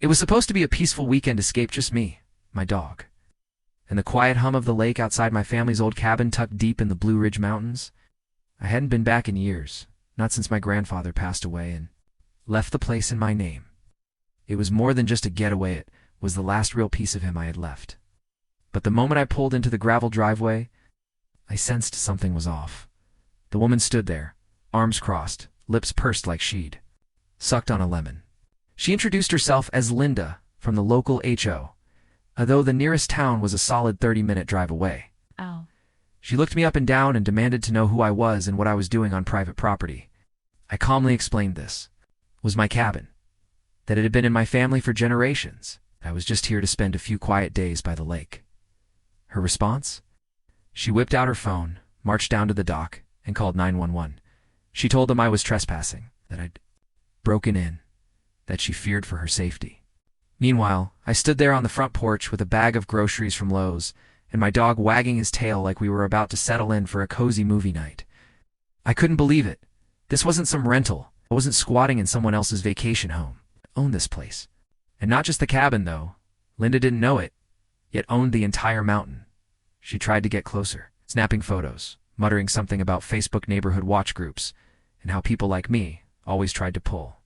It was supposed to be a peaceful weekend escape, just me, my dog, and the quiet hum of the lake outside my family's old cabin tucked deep in the Blue Ridge Mountains. I hadn't been back in years, not since my grandfather passed away and left the place in my name. It was more than just a getaway, it was the last real piece of him I had left. But the moment I pulled into the gravel driveway, I sensed something was off. The woman stood there, arms crossed, lips pursed like she'd sucked on a lemon. She introduced herself as Linda from the local HO, although the nearest town was a solid 30-minute drive away. Oh. She looked me up and down and demanded to know who I was and what I was doing on private property. I calmly explained this was my cabin, that it had been in my family for generations. I was just here to spend a few quiet days by the lake. Her response? She whipped out her phone, marched down to the dock, and called 911. She told them I was trespassing, that I'd broken in, that she feared for her safety. Meanwhile, I stood there on the front porch with a bag of groceries from Lowe's and my dog wagging his tail like we were about to settle in for a cozy movie night. I couldn't believe it. This wasn't some rental. I wasn't squatting in someone else's vacation home. I owned this place. And not just the cabin, though. Linda didn't know it, yet owned the entire mountain. She tried to get closer, snapping photos, muttering something about Facebook neighborhood watch groups, and how people like me always tried to pull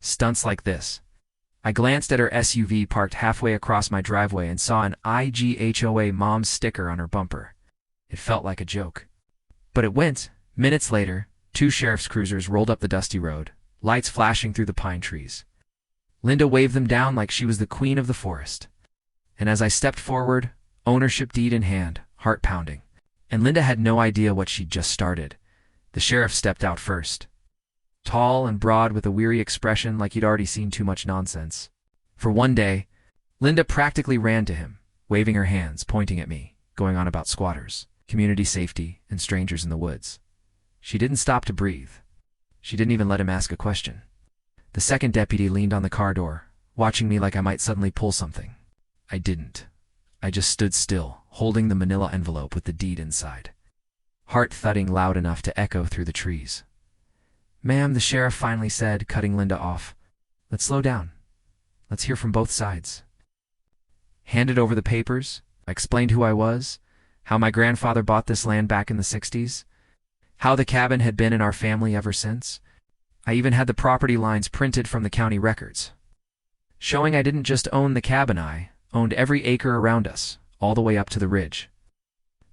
stunts like this. I glanced at her SUV parked halfway across my driveway and saw an IGHOA Moms sticker on her bumper. It felt like a joke. But it went. Minutes later, 2 sheriff's cruisers rolled up the dusty road, lights flashing through the pine trees. Linda waved them down like she was the queen of the forest. And as I stepped forward, ownership deed in hand, heart pounding, and Linda had no idea what she'd just started, the sheriff stepped out first. Tall and broad with a weary expression like he'd already seen too much nonsense. For one day, Linda practically ran to him, waving her hands, pointing at me, going on about squatters, community safety, and strangers in the woods. She didn't stop to breathe. She didn't even let him ask a question. The second deputy leaned on the car door, watching me like I might suddenly pull something. I didn't. I just stood still, holding the manila envelope with the deed inside. Heart thudding loud enough to echo through the trees. "Ma'am," the sheriff finally said, cutting Linda off. "Let's slow down. Let's hear from both sides." Handed over the papers, I explained who I was, how my grandfather bought this land back in the 60s, how the cabin had been in our family ever since. I even had the property lines printed from the county records, showing I didn't just own the cabin, I owned every acre around us, all the way up to the ridge.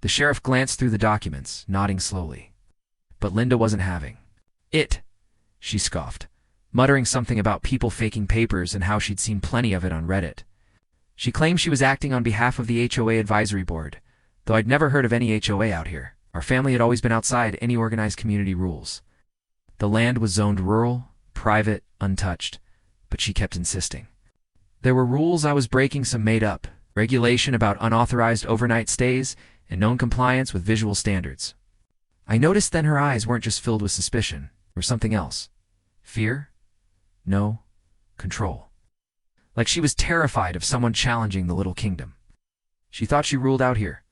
The sheriff glanced through the documents, nodding slowly. But Linda wasn't having it, she scoffed, muttering something about people faking papers and how she'd seen plenty of it on Reddit. She claimed she was acting on behalf of the HOA advisory board, though I'd never heard of any HOA out here. Our family had always been outside any organized community rules. The land was zoned rural, private, untouched, but she kept insisting. There were rules I was breaking, some made up, regulation about unauthorized overnight stays, and non-compliance with visual standards. I noticed then her eyes weren't just filled with suspicion, or something else. Fear? No. Control. Like she was terrified of someone challenging the little kingdom. She thought she ruled out here.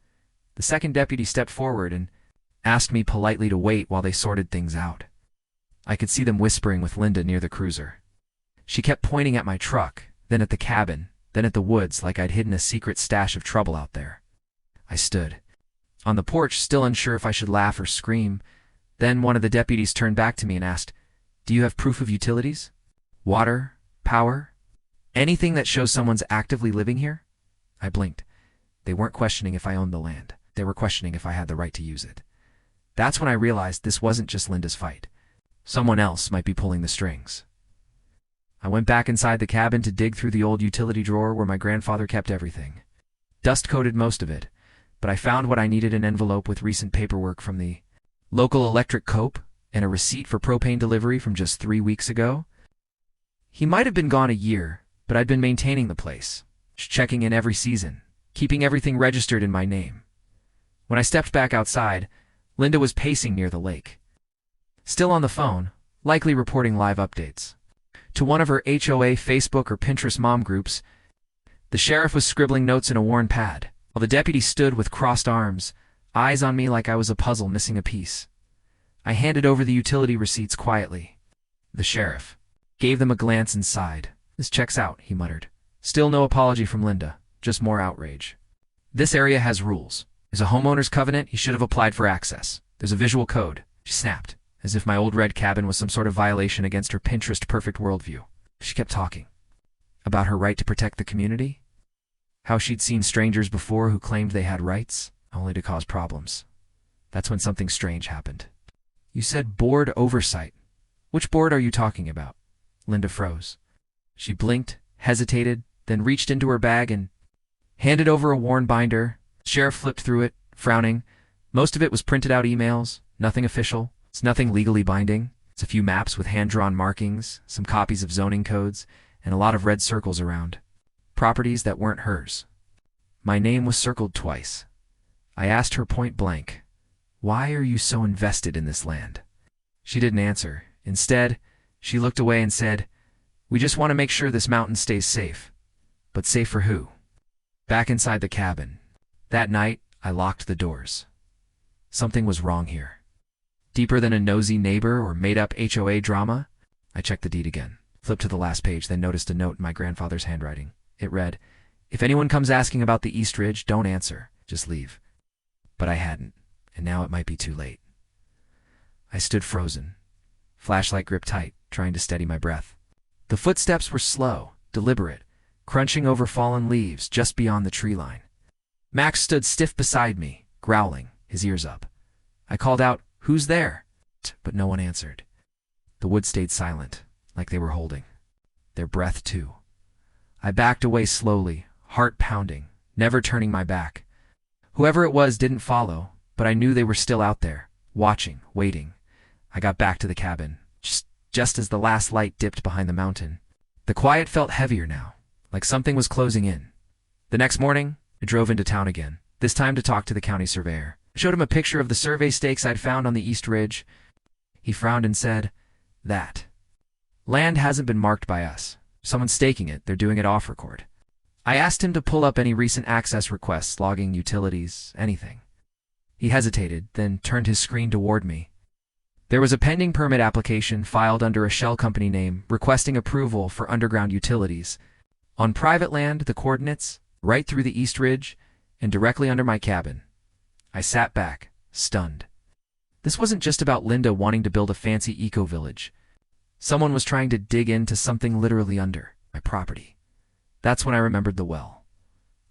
The second deputy stepped forward and asked me politely to wait while they sorted things out. I could see them whispering with Linda near the cruiser. She kept pointing at my truck, then at the cabin, then at the woods like I'd hidden a secret stash of trouble out there. I stood on the porch, still unsure if I should laugh or scream. Then one of the deputies turned back to me and asked, "Do you have proof of utilities? Water? Power? Anything that shows someone's actively living here?" I blinked. They weren't questioning if I owned the land. They were questioning if I had the right to use it. That's when I realized this wasn't just Linda's fight. Someone else might be pulling the strings. I went back inside the cabin to dig through the old utility drawer where my grandfather kept everything. Dust-coated most of it, but I found what I needed: an envelope with recent paperwork from the local electric co-op and a receipt for propane delivery from just 3 weeks ago. He might have been gone a year, but I'd been maintaining the place, checking in every season, keeping everything registered in my name. When I stepped back outside, Linda was pacing near the lake, still on the phone, likely reporting live updates to one of her HOA Facebook or Pinterest mom groups. The sheriff was scribbling notes in a worn pad, while the deputy stood with crossed arms, eyes on me like I was a puzzle missing a piece. I handed over the utility receipts quietly. The sheriff gave them a glance and sighed. "This checks out," he muttered. Still no apology from Linda, just more outrage. This area has rules. There's a homeowner's covenant, he should have applied for access. There's a visual code. She snapped, as if my old red cabin was some sort of violation against her Pinterest perfect worldview. She kept talking. About her right to protect the community? How she'd seen strangers before who claimed they had rights, only to cause problems. That's when something strange happened. You said board oversight. Which board are you talking about? Linda froze. She blinked, hesitated, then reached into her bag and handed over a worn binder. Sheriff flipped through it, frowning. Most of it was printed out emails, nothing official. It's nothing legally binding. It's a few maps with hand-drawn markings, some copies of zoning codes, and a lot of red circles around. Properties that weren't hers. My name was circled twice. I asked her point blank, "Why are you so invested in this land?" She didn't answer. Instead, she looked away and said, "We just want to make sure this mountain stays safe." But safe for who? Back inside the cabin. That night, I locked the doors. Something was wrong here. Deeper than a nosy neighbor or made-up HOA drama? I checked the deed again, flipped to the last page, then noticed a note in my grandfather's handwriting. It read, "If anyone comes asking about the East Ridge, don't answer. Just leave." But I hadn't, and now it might be too late. I stood frozen, flashlight gripped tight, trying to steady my breath. The footsteps were slow, deliberate, crunching over fallen leaves just beyond the tree line. Max stood stiff beside me, growling, his ears up. I called out, "Who's there?" But no one answered. The woods stayed silent, like they were holding their breath too. I backed away slowly, heart pounding, never turning my back. Whoever it was didn't follow, but I knew they were still out there, watching, waiting. I got back to the cabin, just as the last light dipped behind the mountain. The quiet felt heavier now, like something was closing in. The next morning, I drove into town again, this time to talk to the county surveyor. I showed him a picture of the survey stakes I'd found on the East Ridge. He frowned and said, "That land hasn't been marked by us. Someone's staking it, they're doing it off record." I asked him to pull up any recent access requests, logging utilities, anything. He hesitated, then turned his screen toward me. There was a pending permit application filed under a shell company name requesting approval for underground utilities. On private land, the coordinates, right through the East Ridge, and directly under my cabin. I sat back, stunned. This wasn't just about Linda wanting to build a fancy eco-village. Someone was trying to dig into something literally under my property. That's when I remembered the well.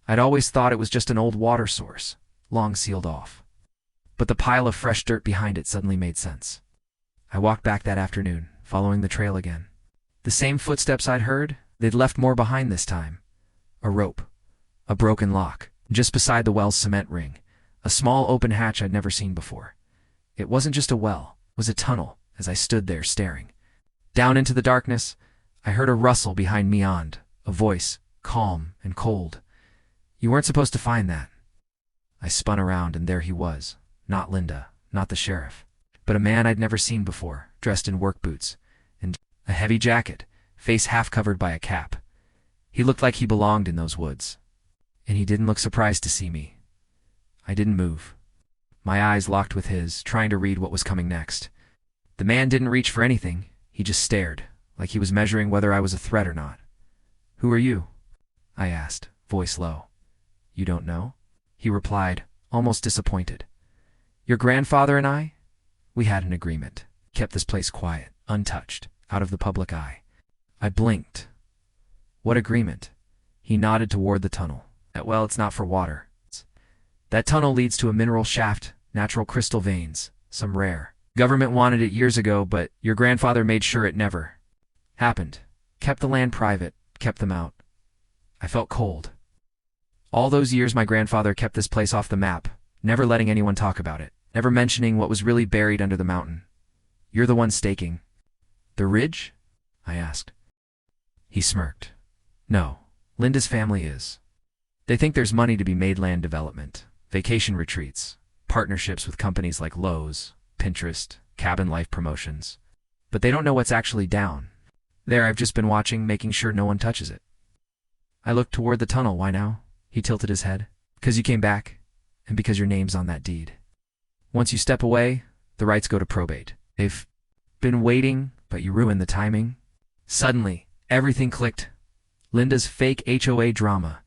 I'd always thought it was just an old water source, long sealed off. But the pile of fresh dirt behind it suddenly made sense. I walked back that afternoon, following the trail again. The same footsteps I'd heard, they'd left more behind this time. A rope, a broken lock, just beside the well's cement ring, a small open hatch I'd never seen before. It wasn't just a well, it was a tunnel, as I stood there staring. Down into the darkness, I heard a rustle behind me, a voice, calm and cold. "You weren't supposed to find that." I spun around, and there he was. Not Linda, not the sheriff, but a man I'd never seen before, dressed in work boots and a heavy jacket, face half covered by a cap. He looked like he belonged in those woods. And he didn't look surprised to see me. I didn't move. My eyes locked with his, trying to read what was coming next. The man didn't reach for anything. He just stared, like he was measuring whether I was a threat or not. "Who are you?" I asked, voice low. "You don't know?" He replied, almost disappointed. "Your grandfather and I? We had an agreement. Kept this place quiet, untouched, out of the public eye." I blinked. "What agreement?" He nodded toward the tunnel. "Well, it's not for water. That tunnel leads to a mineral shaft, natural crystal veins, some rare. Government wanted it years ago, but your grandfather made sure it never happened. Kept the land private, kept them out." I felt cold. All those years my grandfather kept this place off the map, never letting anyone talk about it, never mentioning what was really buried under the mountain. "You're the one staking the ridge?" I asked. He smirked. "No, Linda's family is. They think there's money to be made, land development, vacation retreats, partnerships with companies like Lowe's, Pinterest, Cabin Life Promotions. But they don't know what's actually down. There, I've just been watching, making sure no one touches it." I looked toward the tunnel. "Why now?" He tilted his head. "Because you came back, and because your name's on that deed. Once you step away, the rights go to probate. They've been waiting, but you ruined the timing." Suddenly, everything clicked. Linda's fake HOA drama,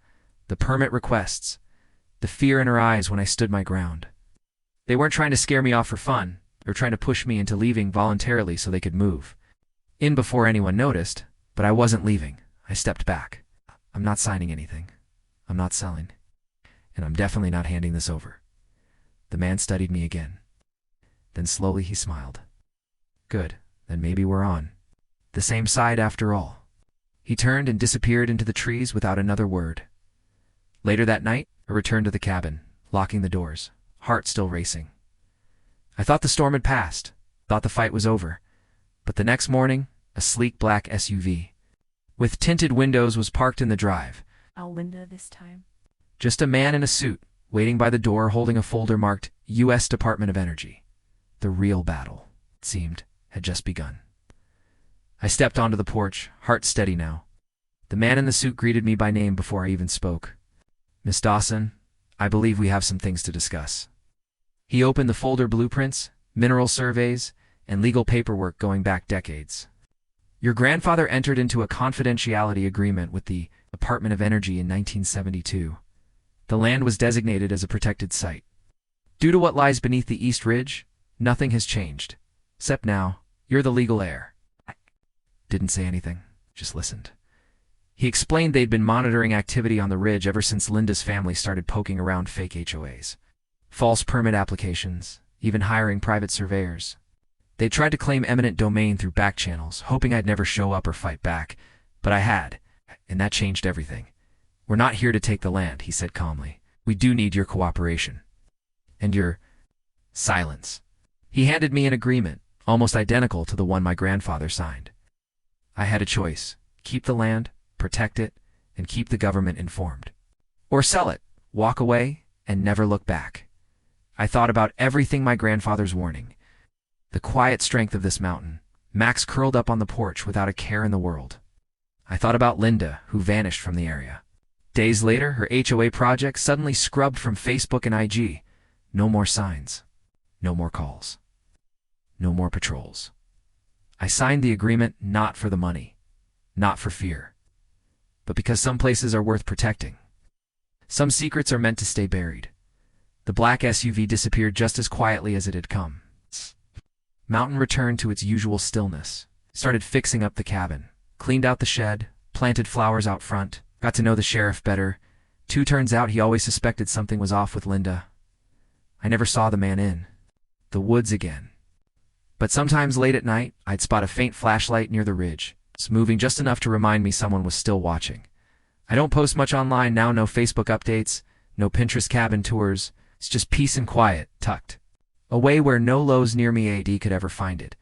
the permit requests, the fear in her eyes when I stood my ground. They weren't trying to scare me off for fun, or trying to push me into leaving voluntarily so they could move in before anyone noticed, but I wasn't leaving. I stepped back. I'm not signing anything. I'm not selling. And I'm definitely not handing this over. The man studied me again. Then slowly he smiled. Good, then maybe we're on the same side after all. He turned and disappeared into the trees without another word. Later that night, I returned to the cabin, locking the doors, heart still racing. I thought the storm had passed, thought the fight was over, but the next morning, a sleek black SUV with tinted windows was parked in the drive. I'll Linda this time. Just a man in a suit, waiting by the door holding a folder marked U.S. Department of Energy. The real battle, it seemed, had just begun. I stepped onto the porch, heart steady now. The man in the suit greeted me by name before I even spoke. Miss Dawson, I believe we have some things to discuss. He opened the folder: blueprints, mineral surveys, and legal paperwork going back decades. Your grandfather entered into a confidentiality agreement with the Department of Energy in 1972. The land was designated as a protected site. Due to what lies beneath the East Ridge, nothing has changed. Except now, you're the legal heir. I didn't say anything, just listened. He explained they'd been monitoring activity on the ridge ever since Linda's family started poking around fake HOAs. False permit applications, even hiring private surveyors. They tried to claim eminent domain through back channels, hoping I'd never show up or fight back. But I had, and that changed everything. We're not here to take the land, he said calmly. We do need your cooperation. And your silence. He handed me an agreement, almost identical to the one my grandfather signed. I had a choice: keep the land, protect it, and keep the government informed. Or sell it, walk away, and never look back. I thought about everything my grandfather's warning. The quiet strength of this mountain, Max curled up on the porch without a care in the world. I thought about Linda, who vanished from the area. Days later, her HOA project suddenly scrubbed from Facebook and IG. No more signs. No more calls. No more patrols. I signed the agreement not for the money, not for fear, but because some places are worth protecting. Some secrets are meant to stay buried. The black SUV disappeared just as quietly as it had come. Mountain returned to its usual stillness, started fixing up the cabin, cleaned out the shed, planted flowers out front, got to know the sheriff better. Turns out he always suspected something was off with Linda. I never saw the man in the woods again. But sometimes late at night, I'd spot a faint flashlight near the ridge. It's moving just enough to remind me someone was still watching. I don't post much online now, no Facebook updates, no Pinterest cabin tours. It's just peace and quiet, tucked away where no Lowe's near me AD could ever find it.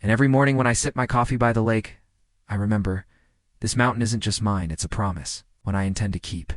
And every morning when I sip my coffee by the lake, I remember, this mountain isn't just mine, it's a promise, one I intend to keep.